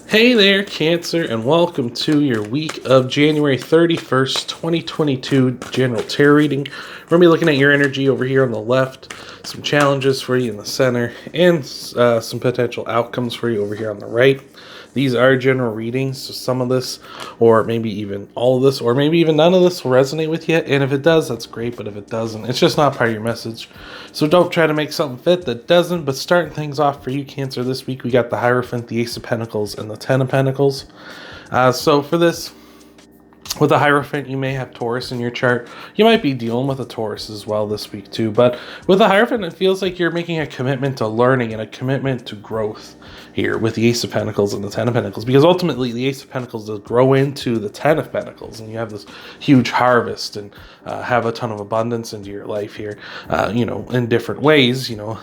Hey there, Cancer, and welcome to your week of January 31st, 2022 general tarot reading. We're going to be looking at your energy over here on the left, some challenges for you in the center, and some potential outcomes for you over here on the right. These are general readings, so some of this, or maybe even all of this, or maybe even none of this will resonate with you. And if it does, that's great, but if it doesn't, it's just not part of your message. So don't try to make something fit that doesn't. But starting things off for you, Cancer, this week we got the Hierophant, the Ace of Pentacles, and the Ten of Pentacles. So for this, with the Hierophant, you may have Taurus in your chart. You might be dealing with a Taurus as well this week too. But with the Hierophant, it feels like you're making a commitment to learning and a commitment to growth here with the Ace of Pentacles and the Ten of Pentacles. Because ultimately, the Ace of Pentacles does grow into the Ten of Pentacles. And you have this huge harvest and have a ton of abundance into your life here, in different ways, your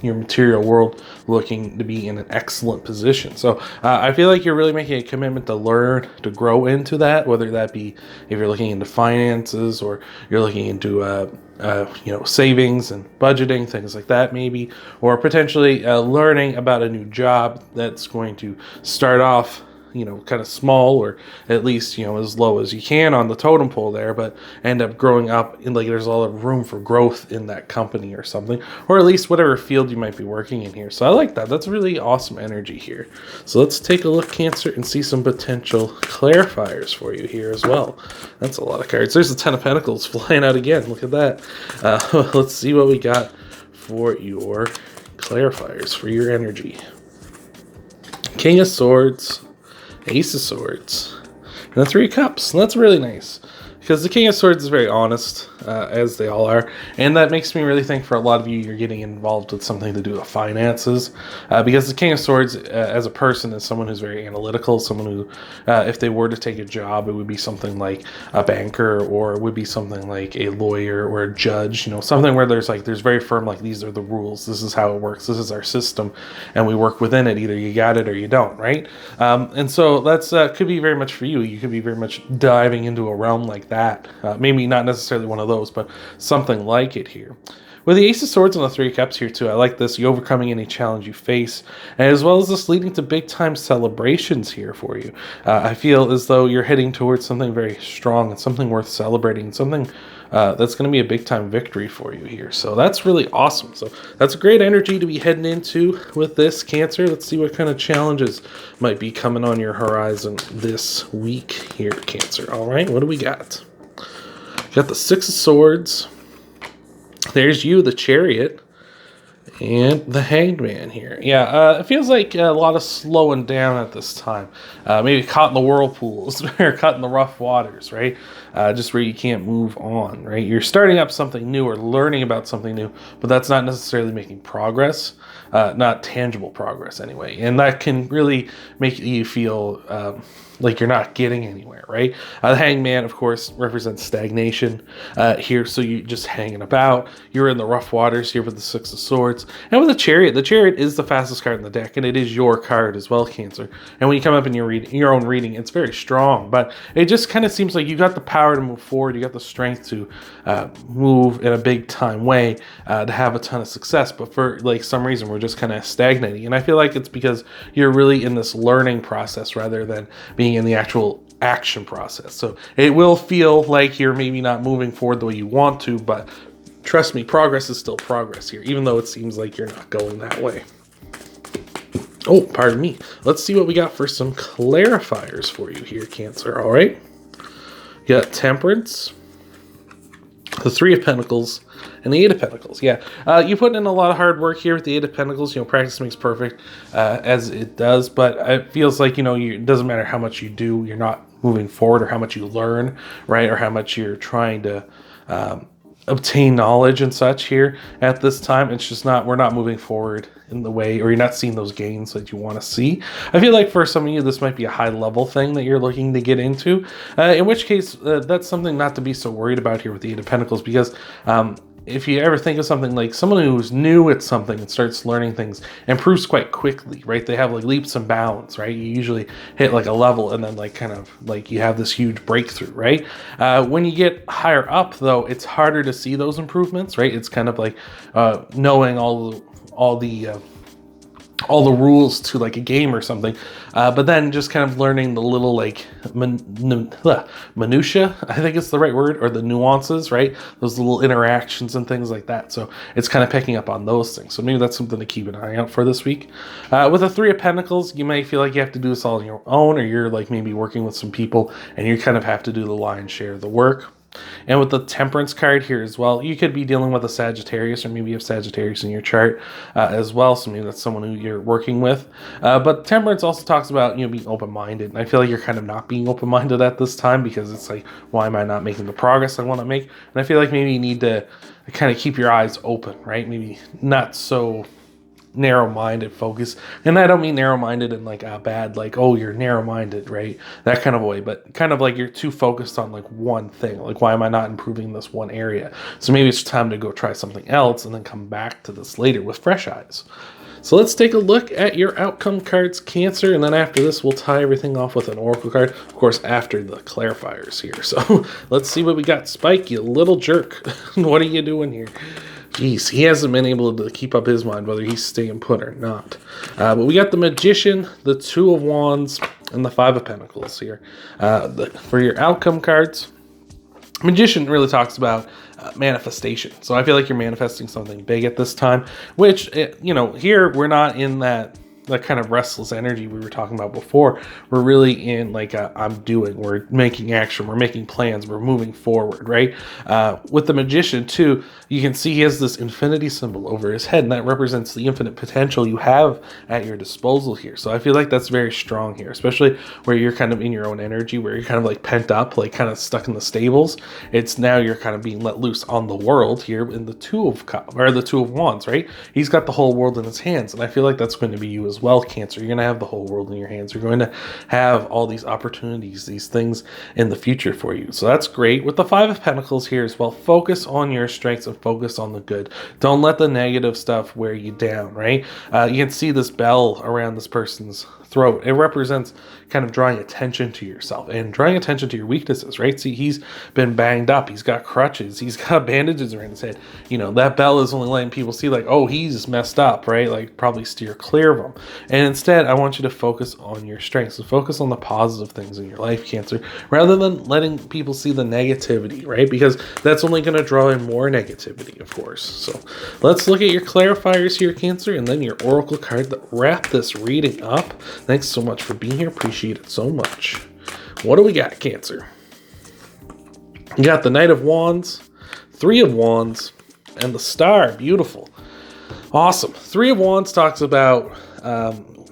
material world looking to be in an excellent position. So I feel like you're really making a commitment to learn, to grow into that, whether that be if you're looking into finances or you're looking into savings and budgeting, things like that maybe, or potentially learning about a new job that's going to start off kind of small, or at least as low as you can on the totem pole there, but end up growing up in, like, there's a lot of room for growth in that company or something, or at least whatever field you might be working in here. So I like that. That's really awesome energy here. So let's take a look, Cancer, and see some potential clarifiers for you here as well. That's a lot of cards. There's the Ten of Pentacles flying out again. Look at that. Let's see what we got for your clarifiers for your energy. King of Swords, Ace of Swords, and the Three of Cups. And that's really nice because the King of Swords is very honest, as they all are, and that makes me really think for a lot of you, you're getting involved with something to do with finances, because the King of Swords as a person is someone who's very analytical, someone who, if they were to take a job, it would be something like a banker, or it would be something like a lawyer or a judge, something where there's very firm, like, these are the rules, this is how it works, this is our system, and we work within it. Either you got it or you don't, right? And so that's could be very much for you. You could be very much diving into a realm like that. Maybe not necessarily one of those, but something like it here. With the Ace of Swords and the Three of Cups here too, I like this. You overcoming any challenge you face, and as well as this leading to big time celebrations here for you. I feel as though you're heading towards something very strong and something worth celebrating, something that's going to be a big time victory for you here. So that's really awesome. So that's a great energy to be heading into with this, Cancer. Let's see what kind of challenges might be coming on your horizon this week here, Cancer. All right, what do we got? Got the Six of Swords. There's you, the Chariot, and the Hanged Man here. Yeah, it feels like a lot of slowing down at this time. Maybe caught in the whirlpools or caught in the rough waters, right? Just where you can't move on, right? You're starting up something new or learning about something new, but that's not necessarily making progress, not tangible progress anyway. And that can really make you feel like you're not getting anywhere, right? The Hanged Man, of course, represents stagnation here, so you're just hanging about. You're in the rough waters here with the Six of Swords. And with the Chariot is the fastest card in the deck, and it is your card as well, Cancer. And when you come up in your own reading, it's very strong, but it just kind of seems like you got the power to move forward, you got the strength to move in a big time way, to have a ton of success, but for some reason we're just kind of stagnating. And I feel like it's because you're really in this learning process rather than being in the actual action process. So it will feel like you're maybe not moving forward the way you want to, but trust me, progress is still progress here, even though it seems like you're not going that way. Oh, pardon me. Let's see what we got for some clarifiers for you here, Cancer. All right. You got Temperance, the Three of Pentacles, and the Eight of Pentacles. Yeah, you put in a lot of hard work here with the Eight of Pentacles. Practice makes perfect, as it does. But it feels like, it doesn't matter how much you do, you're not moving forward, or how much you learn, right? Or how much you're trying to obtain knowledge and such here at this time. It's just we're not moving forward in the way, or you're not seeing those gains that you want to see. I feel like for some of you, this might be a high level thing that you're looking to get into, in which case that's something not to be so worried about here with the Eight of Pentacles, because if you ever think of something like someone who's new at something and starts learning things, improves quite quickly, right? They have leaps and bounds, right? You usually hit a level and then you have this huge breakthrough, right? When you get higher up though, it's harder to see those improvements, right? It's kind of like knowing all the all the rules to like a game or something, but then just kind of learning the little like minutia, I think it's the right word, or the nuances, right? Those little interactions and things like that. So it's kind of picking up on those things. So maybe that's something to keep an eye out for this week. With the Three of Pentacles, you may feel like you have to do this all on your own, or you're like maybe working with some people and you kind of have to do the lion's share of the work. And with the Temperance card here as well, you could be dealing with a Sagittarius, or maybe you have Sagittarius in your chart as well. So maybe that's someone who you're working with. But Temperance also talks about, being open-minded. And I feel like you're kind of not being open-minded at this time, because it's like, why am I not making the progress I want to make? And I feel like maybe you need to kind of keep your eyes open, right? Maybe not so narrow-minded focus, and I don't mean narrow-minded in like a bad, like, oh, you're narrow-minded, right, that kind of way, but kind of like you're too focused on like one thing, like, why am I not improving this one area? So maybe it's time to go try something else and then come back to this later with fresh eyes. So let's take a look at your outcome cards, Cancer, and then after this we'll tie everything off with an oracle card, of course after the clarifiers here. So let's see what we got. Spike, you little jerk. What are you doing here? Jeez, he hasn't been able to keep up his mind whether he's staying put or not. But we got the Magician, the Two of Wands, and the Five of Pentacles here. For your outcome cards, Magician really talks about manifestation. So I feel like you're manifesting something big at this time, which, here we're not in that kind of restless energy we were talking about before. We're really in like we're making action, we're making plans, we're moving forward, right? With the Magician too, you can see he has this infinity symbol over his head, and that represents the infinite potential you have at your disposal here. So I feel like that's very strong here, especially where you're kind of in your own energy, where you're kind of like pent up, like kind of stuck in the stables. It's now you're kind of being let loose on the world here in the Two of Wands, right? He's got the whole world in his hands, and I feel like that's going to be you as well, Cancer. You're going to have the whole world in your hands. You're going to have all these opportunities, these things in the future for you. So that's great. With the Five of Pentacles here as well, focus on your strengths and focus on the good. Don't let the negative stuff wear you down, right? You can see this bell around this person's throat. It represents kind of drawing attention to yourself and drawing attention to your weaknesses, right? See, he's been banged up. He's got crutches. He's got bandages around his head. That bell is only letting people see like, oh, he's messed up, right? Like, probably steer clear of him. And instead, I want you to focus on your strengths. So focus on the positive things in your life, Cancer, rather than letting people see the negativity, right? Because that's only going to draw in more negativity, of course. So let's look at your clarifiers here, Cancer, and then your oracle card that wrap this reading up. Thanks so much for being here. Appreciate it so much. What do we got, Cancer? You got the Knight of Wands, Three of Wands, and the Star. Beautiful. Awesome. Three of Wands talks about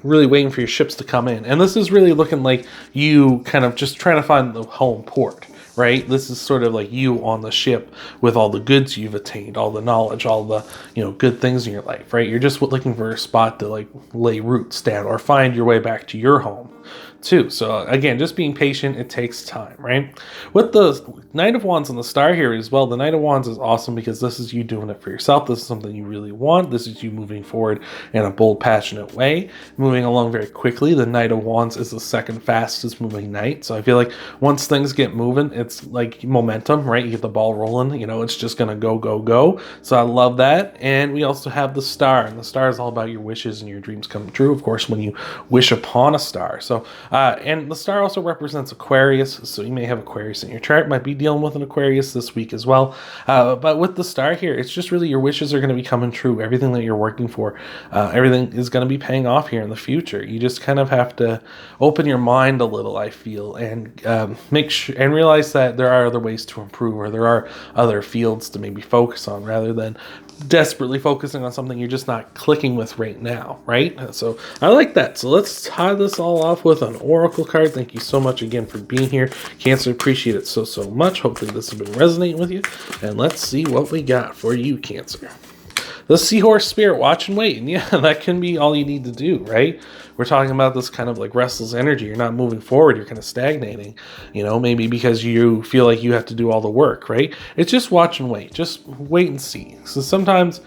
really waiting for your ships to come in. And this is really looking like you kind of just trying to find the home port, right? This is sort of like you on the ship with all the goods you've attained, all the knowledge, all the, good things in your life, right? You're just looking for a spot to like lay roots down or find your way back to your home too. So again, just being patient, it takes time, right? With the Knight of Wands and the Star here as well, the Knight of Wands is awesome because this is you doing it for yourself. This is something you really want. This is you moving forward in a bold, passionate way, moving along very quickly. The Knight of Wands is the second fastest moving knight. So I feel like once things get moving, it's like momentum, right? You get the ball rolling, it's just going to go, go, go. So I love that. And we also have the Star, and the Star is all about your wishes and your dreams coming true, of course, when you wish upon a star. So and the Star also represents Aquarius, so you may have Aquarius in your chart, might be dealing with an Aquarius this week as well. But with the Star here, it's just really your wishes are going to be coming true. Everything that you're working for, everything is going to be paying off here in the future. You just kind of have to open your mind a little, I feel, and make sure and realize that there are other ways to improve, or there are other fields to maybe focus on, rather than desperately focusing on something you're just not clicking with right now, right? So I like that. So let's tie this all off with an oracle card. Thank you so much again for being here, Cancer. Appreciate it so much. Hopefully this has been resonating with you, and let's see what we got for you, Cancer. The Seahorse Spirit, watch and wait. And yeah, that can be all you need to do, right? We're talking about this kind of like restless energy. You're not moving forward. You're kind of stagnating, maybe because you feel like you have to do all the work, right? It's just watch and wait. Just wait and see. So sometimes,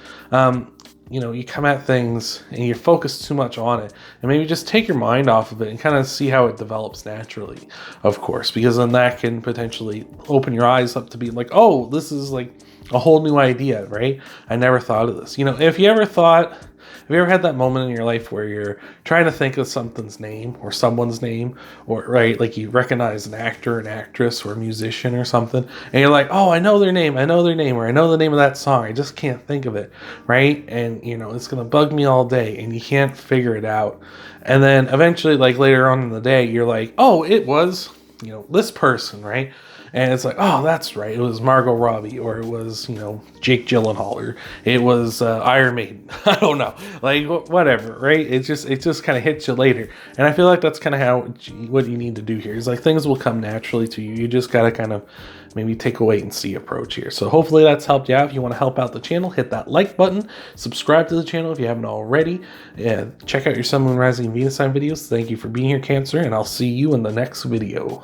you come at things and you focus too much on it, and maybe just take your mind off of it and kind of see how it develops naturally, of course, because then that can potentially open your eyes up to be like, oh, this is like a whole new idea, right? I never thought of this. If you ever thought Have you ever had that moment in your life where you're trying to think of something's name or someone's name, or right, like you recognize an actor, an actress, or a musician or something, and you're like, oh, I know their name, I know their name, or I know the name of that song, I just can't think of it, right? And you know, it's gonna bug me all day, and you can't figure it out. And then eventually, like later on in the day, you're like, oh, it was, you know, this person, right? And it's like, oh, that's right. It was Margot Robbie, or it was, you know, Jake Gyllenhaal, or it was Iron Maiden. I don't know, like whatever, right? It just kind of hits you later. And I feel like that's kind of what you need to do here. Is like things will come naturally to you. You just gotta kind of maybe take a wait and see approach here. So hopefully that's helped you out. If you want to help out the channel, hit that like button, subscribe to the channel if you haven't already, and check out your Sun, Moon, Rising, and Venus sign videos. Thank you for being here, Cancer, and I'll see you in the next video.